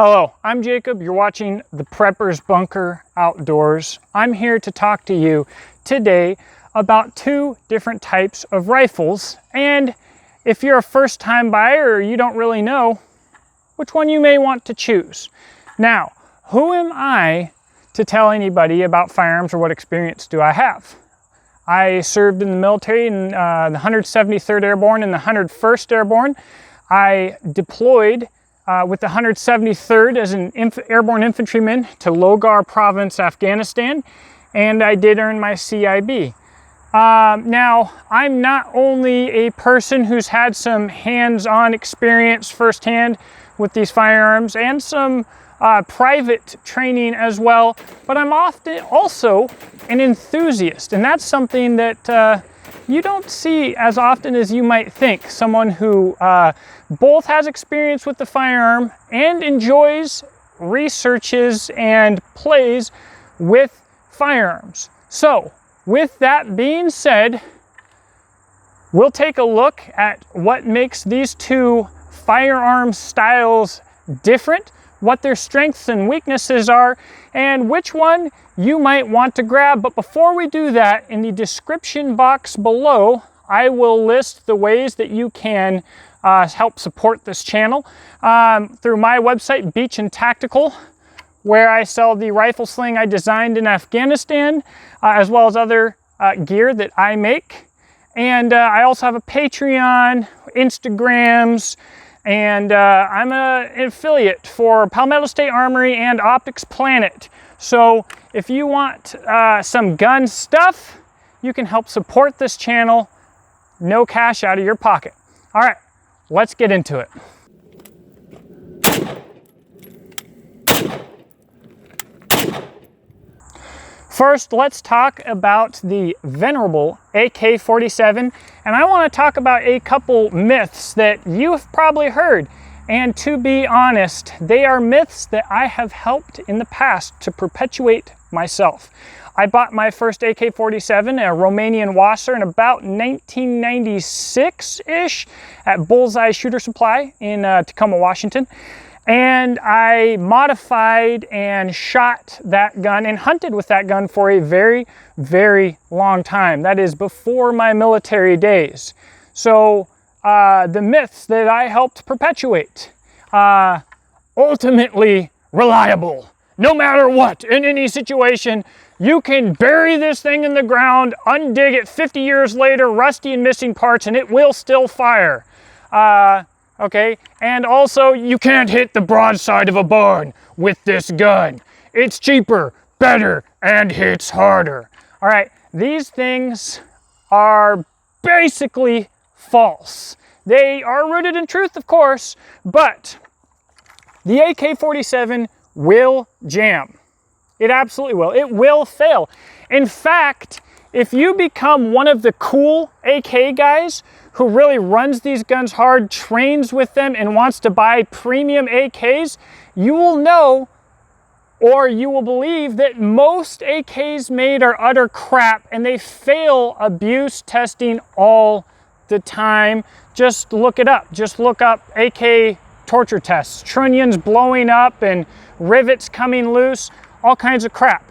Hello, I'm Jacob. You're watching the Prepper's Bunker Outdoors. I'm here to talk to you today about two different types of rifles, and if you're a first-time buyer or you don't really know, which one you may want to choose. Now, who am I to tell anybody about firearms, or what experience do I have? I served in the military in the 173rd Airborne and the 101st Airborne. I deployed with the 173rd as an airborne infantryman to Logar province, Afghanistan, and I did earn my CIB. Now, I'm not only a person who's had some hands-on experience firsthand with these firearms and some private training as well, but I'm often also an enthusiast, and that's something that you don't see as often as you might think. Someone who both has experience with the firearm and enjoys, researches, and plays with firearms. So, with that being said, we'll take a look at what makes these two firearm styles different, what their strengths and weaknesses are, and which one you might want to grab. But before we do that, in the description box below, I will list the ways that you can help support this channel through my website, Beach and Tactical, where I sell the rifle sling I designed in Afghanistan, as well as other gear that I make. And I also have a Patreon, Instagrams, and I'm an affiliate for Palmetto State Armory and Optics Planet. So if you want some gun stuff, you can help support this channel, no cash out of your pocket. All right, let's get into it. First, let's talk about the venerable AK-47, and I want to talk about a couple myths that you've probably heard. And to be honest, they are myths that I have helped in the past to perpetuate myself. I bought my first AK-47, a Romanian Wasser, in about 1996-ish at Bullseye Shooter Supply in Tacoma, Washington. And I modified and shot that gun and hunted with that gun for a very, very long time. That is before my military days. So the myths that I helped perpetuate: ultimately reliable. No matter what, in any situation, you can bury this thing in the ground, undig it 50 years later, rusty and missing parts, and it will still fire. Okay, and also you can't hit the broadside of a barn with this gun. It's cheaper, better, and hits harder. All right, these things are basically false. They are rooted in truth, of course, but the AK-47 will jam. It absolutely will. It will fail. In fact, if you become one of the cool AK guys who really runs these guns hard, trains with them, and wants to buy premium AKs, you will know, or you will believe, that most AKs made are utter crap and they fail abuse testing all the time. Just look it up. Just look up AK torture tests. Trunnions blowing up and rivets coming loose, all kinds of crap.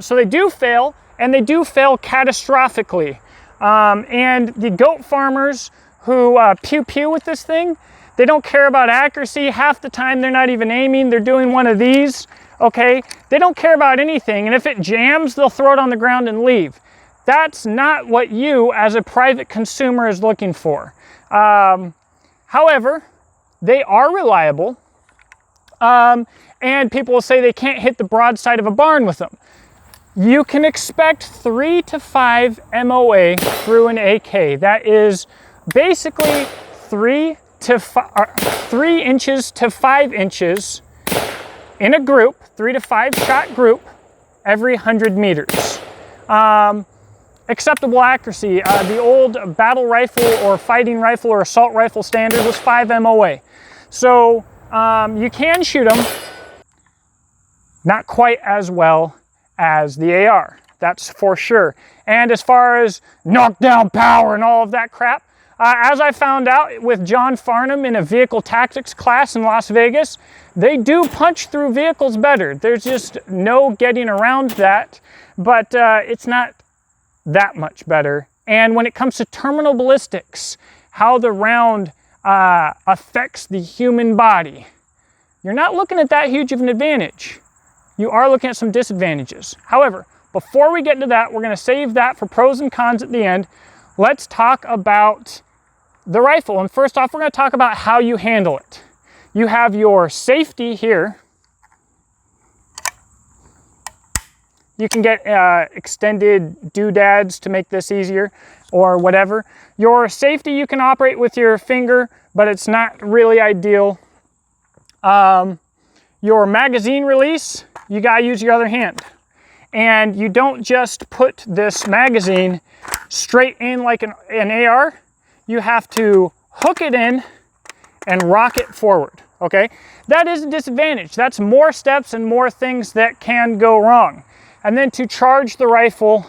So they do fail, and they do fail catastrophically. And the goat farmers who pew-pew with this thing, they don't care about accuracy. Half the time they're not even aiming. They're doing one of these, okay? They don't care about anything. And if it jams, they'll throw it on the ground and leave. That's not what you, as a private consumer, is looking for. However, they are reliable. And people will say they can't hit the broadside of a barn with them. You can expect 3 to 5 MOA through an AK. That is basically 3 inches to 5 inches in a group, 3 to 5 shot group, every 100 meters. Acceptable accuracy. The old battle rifle or fighting rifle or assault rifle standard was 5 MOA. So you can shoot them, not quite as well as the AR, that's for sure. And as far as knockdown power and all of that crap, As I found out with John Farnham in a vehicle tactics class in Las Vegas, they do punch through vehicles better. There's just no getting around that, but it's not that much better. And when it comes to terminal ballistics, how the round affects the human body, you're not looking at that huge of an advantage. You are looking at some disadvantages. However, before we get into that, we're going to save that for pros and cons at the end. Let's talk about the rifle. And first off, we're going to talk about how you handle it. You have your safety here. You can get extended doodads to make this easier or whatever. Your safety, you can operate with your finger, but it's not really ideal. Your magazine release, you gotta use your other hand. And you don't just put this magazine straight in like an AR. You have to hook it in and rock it forward, okay? That is a disadvantage. That's more steps and more things that can go wrong. And then to charge the rifle,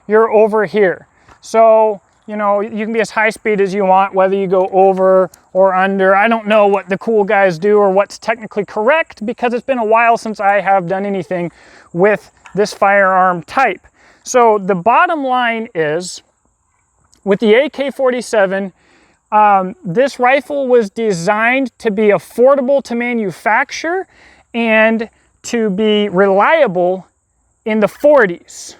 you're over here. So, you know, you can be as high speed as you want, whether you go over or under. I don't know what the cool guys do or what's technically correct because it's been a while since I have done anything with this firearm type. So the bottom line is, with the AK-47, this rifle was designed to be affordable to manufacture and to be reliable in the 40s.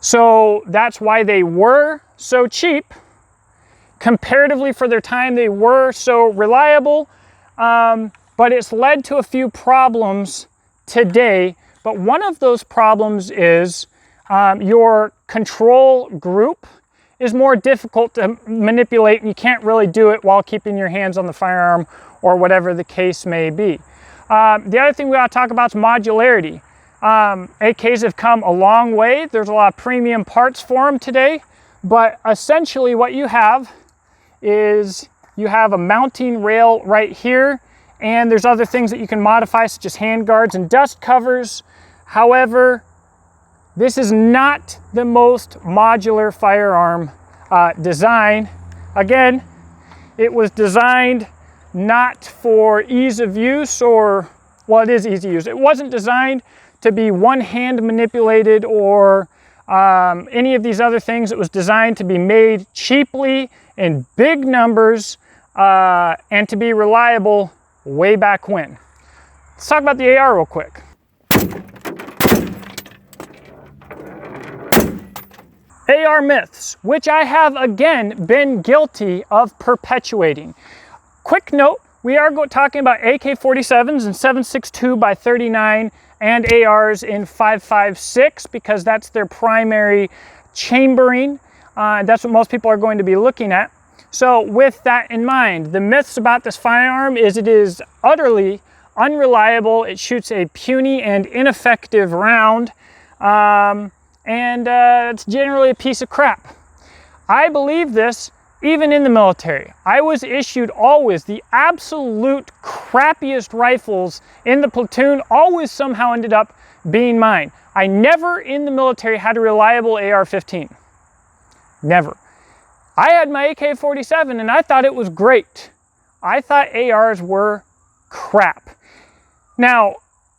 So that's why they were so cheap. Comparatively for their time, they were so reliable, but it's led to a few problems today. But one of those problems is your control group is more difficult to manipulate, and you can't really do it while keeping your hands on the firearm or whatever the case may be. The other thing we ought to talk about is modularity. AKs have come a long way. There's a lot of premium parts for them today, but essentially what you have is you have a mounting rail right here, and there's other things that you can modify, such as hand guards and dust covers. However, this is not the most modular firearm design. Again, it was designed not for ease of use, or, well, it is easy to use. It wasn't designed to be one-hand manipulated or any of these other things. It was designed to be made cheaply in big numbers and to be reliable way back when. Let's talk about the AR real quick. AR myths, which I have again been guilty of perpetuating. Quick note, we are talking about AK-47s in 7.62 by 39 and ARs in 5.56 because that's their primary chambering. That's what most people are going to be looking at. So with that in mind, the myths about this firearm is it is utterly unreliable. It shoots a puny and ineffective round, and it's generally a piece of crap. I believe this even in the military. I was issued always the absolute crappiest rifles in the platoon, always somehow ended up being mine. I never in the military had a reliable AR-15. Never. I had my AK-47 and I thought it was great. I thought ARs were crap. Now,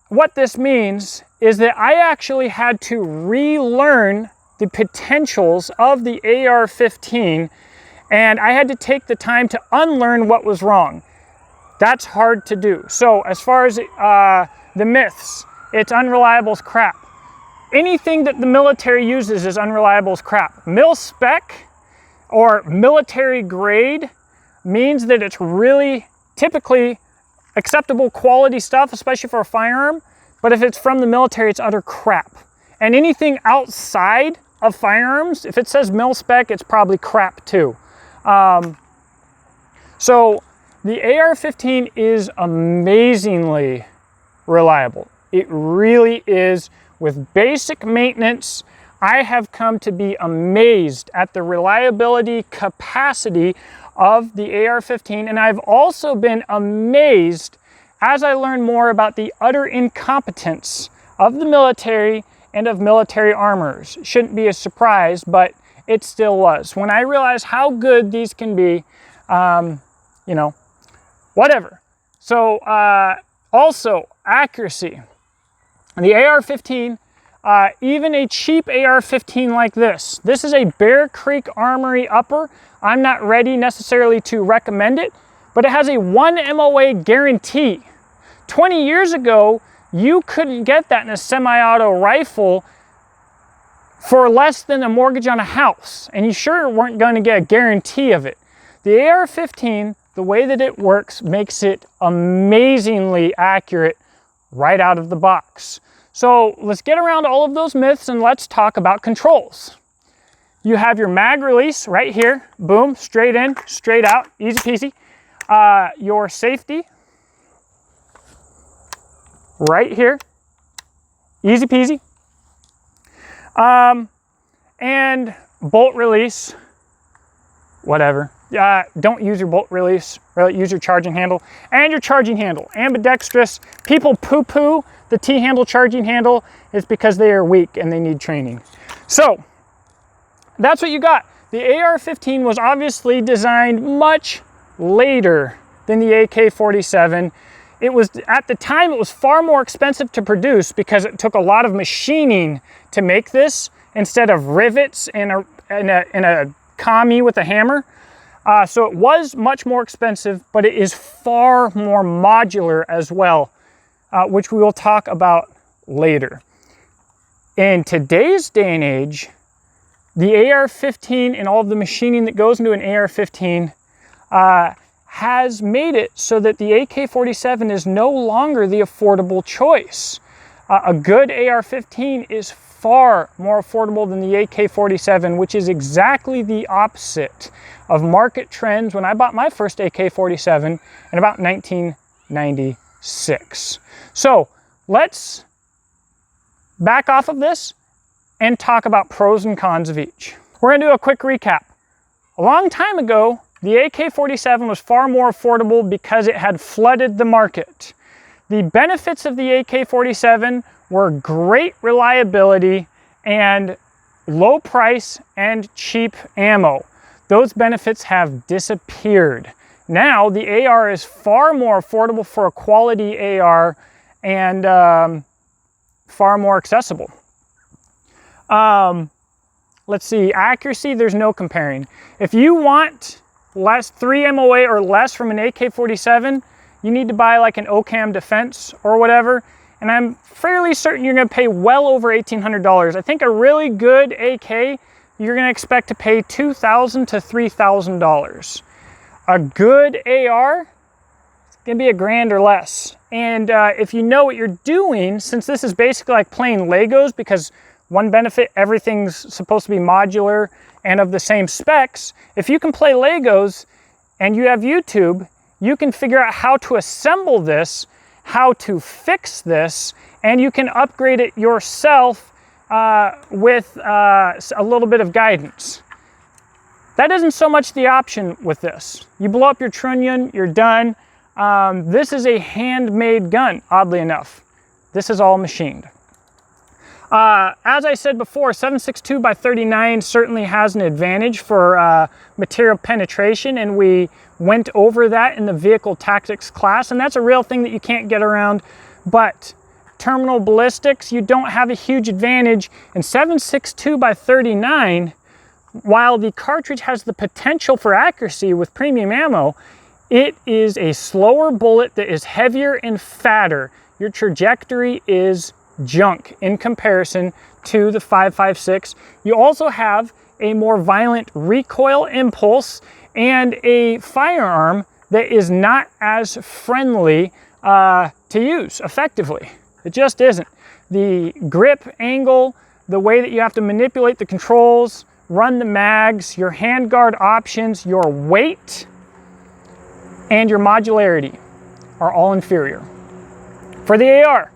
what this means is that I actually had to relearn the potentials of the AR-15, and I had to take the time to unlearn what was wrong. That's hard to do. So as far as the myths, it's unreliable as crap. Anything that the military uses is unreliable as crap. Mil spec or military grade means that it's really typically acceptable quality stuff, especially for a firearm. But if it's from the military, it's utter crap. And anything outside of firearms, if it says mil spec, it's probably crap too. So the AR-15 is amazingly reliable. It really is. With basic maintenance, I have come to be amazed at the reliability capacity of the AR-15, and I've also been amazed as I learn more about the utter incompetence of the military and of military armorers. Shouldn't be a surprise, but it still was. When I realized how good these can be, you know, whatever. So also accuracy. The AR-15, even a cheap AR-15 like this is a Bear Creek Armory upper. I'm not ready necessarily to recommend it, but it has a 1 MOA guarantee. 20 years ago, you couldn't get that in a semi-auto rifle for less than a mortgage on a house, and you sure weren't going to get a guarantee of it. The AR-15, the way that it works, makes it amazingly accurate right out of the box. So let's get around all of those myths and let's talk about controls. You have your mag release right here, boom, straight in, straight out, easy peasy. Your safety right here, easy peasy. And bolt release, whatever. Don't use your bolt release, really use your charging handle. And your charging handle, ambidextrous. People poo-poo the T-handle charging handle. Is because they are weak and they need training. So that's what you got. The AR-15 was obviously designed much later than the AK-47. It was, at the time, it was far more expensive to produce because it took a lot of machining to make this instead of rivets in a commie with a hammer. So it was much more expensive, but it is far more modular as well, which we will talk about later. In today's day and age, the AR-15 and all of the machining that goes into an AR-15 has made it so that the AK-47 is no longer the affordable choice. A good AR-15 is far more affordable than the AK-47, which is exactly the opposite of market trends when I bought my first AK-47 in about 1996. So let's back off of this and talk about pros and cons of each. We're gonna do a quick recap. A long time ago, the AK-47 was far more affordable because it had flooded the market. The benefits of the AK-47 were great reliability and low price and cheap ammo. Those benefits have disappeared. Now the AR is far more affordable for a quality AR and far more accessible. Let's see, accuracy, there's no comparing. If you want 3 MOA or less from an AK-47, you need to buy like an OCAM Defense or whatever, and I'm fairly certain you're gonna pay well over $1,800. I think a really good AK, you're gonna expect to pay $2,000 to $3,000. A good AR, it's gonna be $1,000 or less. And if you know what you're doing, since this is basically like playing Legos, because one benefit, everything's supposed to be modular and of the same specs. If you can play Legos and you have YouTube, you can figure out how to assemble this, how to fix this, and you can upgrade it yourself with a little bit of guidance. That isn't so much the option with this. You blow up your trunnion, you're done. This is a handmade gun, oddly enough. This is all machined. As I said before, 7.62 by 39 certainly has an advantage for material penetration, and we went over that in the vehicle tactics class, and that's a real thing that you can't get around. But terminal ballistics, you don't have a huge advantage. In 7.62 by 39, while the cartridge has the potential for accuracy with premium ammo, it is a slower bullet that is heavier and fatter. Your trajectory is junk in comparison to the 5.56. You also have a more violent recoil impulse and a firearm that is not as friendly to use effectively. It just isn't. The grip angle, the way that you have to manipulate the controls, run the mags, your handguard options, your weight, and your modularity are all inferior. For the AR,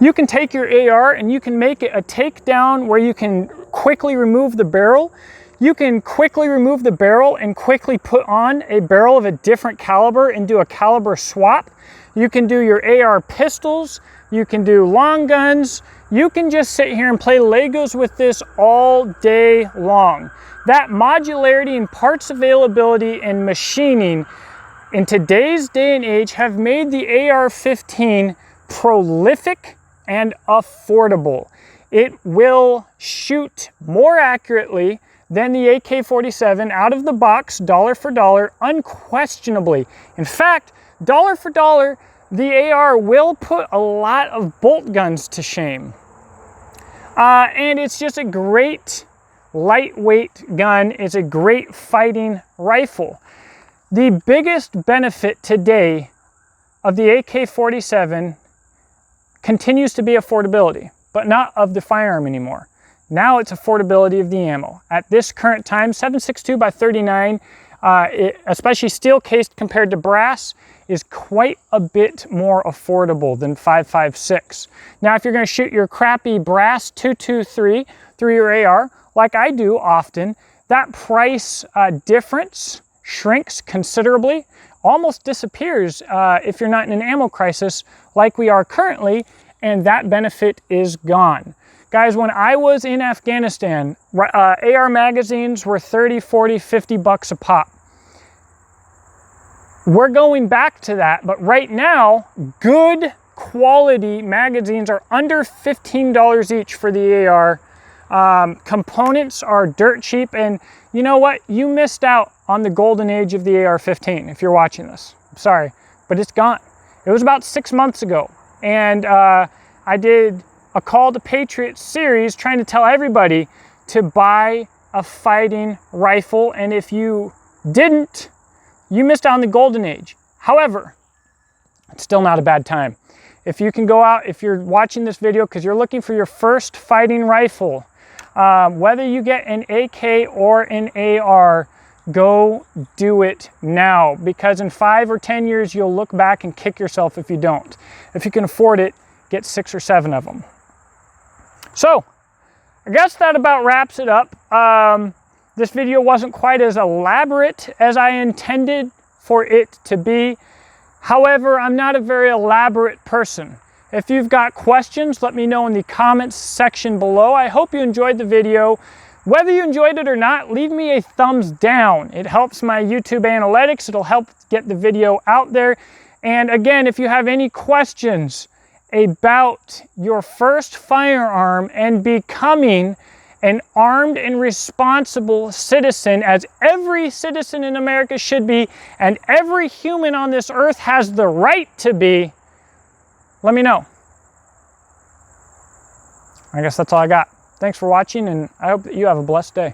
you can take your AR and you can make it a takedown where you can quickly remove the barrel. You can quickly remove the barrel and quickly put on a barrel of a different caliber and do a caliber swap. You can do your AR pistols, you can do long guns, you can just sit here and play Legos with this all day long. That modularity and parts availability and machining in today's day and age have made the Ar-15 prolific and affordable. It will shoot more accurately than the AK-47 out of the box, dollar for dollar, unquestionably. In fact, dollar for dollar, the AR will put a lot of bolt guns to shame. And it's just a great lightweight gun. It's a great fighting rifle. The biggest benefit today of the AK-47 continues to be affordability, but not of the firearm anymore. Now it's affordability of the ammo. At this current time, 7.62 by 39, especially steel cased compared to brass, is quite a bit more affordable than 5.56. Now, if you're going to shoot your crappy brass 223 through your AR, like I do often, that price difference shrinks considerably, almost disappears if you're not in an ammo crisis like we are currently, and that benefit is gone. Guys, when I was in Afghanistan, AR magazines were 30, 40, 50 bucks a pop. We're going back to that, but right now, good quality magazines are under $15 each for the AR. Components are dirt cheap, and you know what? You missed out on the golden age of the Ar-15 if you're watching this. I'm sorry, but it's gone. It was about 6 months ago, and I did a Call to Patriots series trying to tell everybody to buy a fighting rifle, and if you didn't, you missed out on the golden age. However, it's still not a bad time. If you can go out, if you're watching this video because you're looking for your first fighting rifle, whether you get an AK or an AR, go do it now, because in 5 or 10 years, you'll look back and kick yourself if you don't. If you can afford it, get 6 or 7 of them. So, I guess that about wraps it up. This video wasn't quite as elaborate as I intended for it to be. However, I'm not a very elaborate person. If you've got questions, let me know in the comments section below. I hope you enjoyed the video. Whether you enjoyed it or not, leave me a thumbs down. It helps my YouTube analytics. It'll help get the video out there. And again, if you have any questions about your first firearm and becoming an armed and responsible citizen, as every citizen in America should be, and every human on this earth has the right to be, let me know. I guess that's all I got. Thanks for watching, and I hope that you have a blessed day.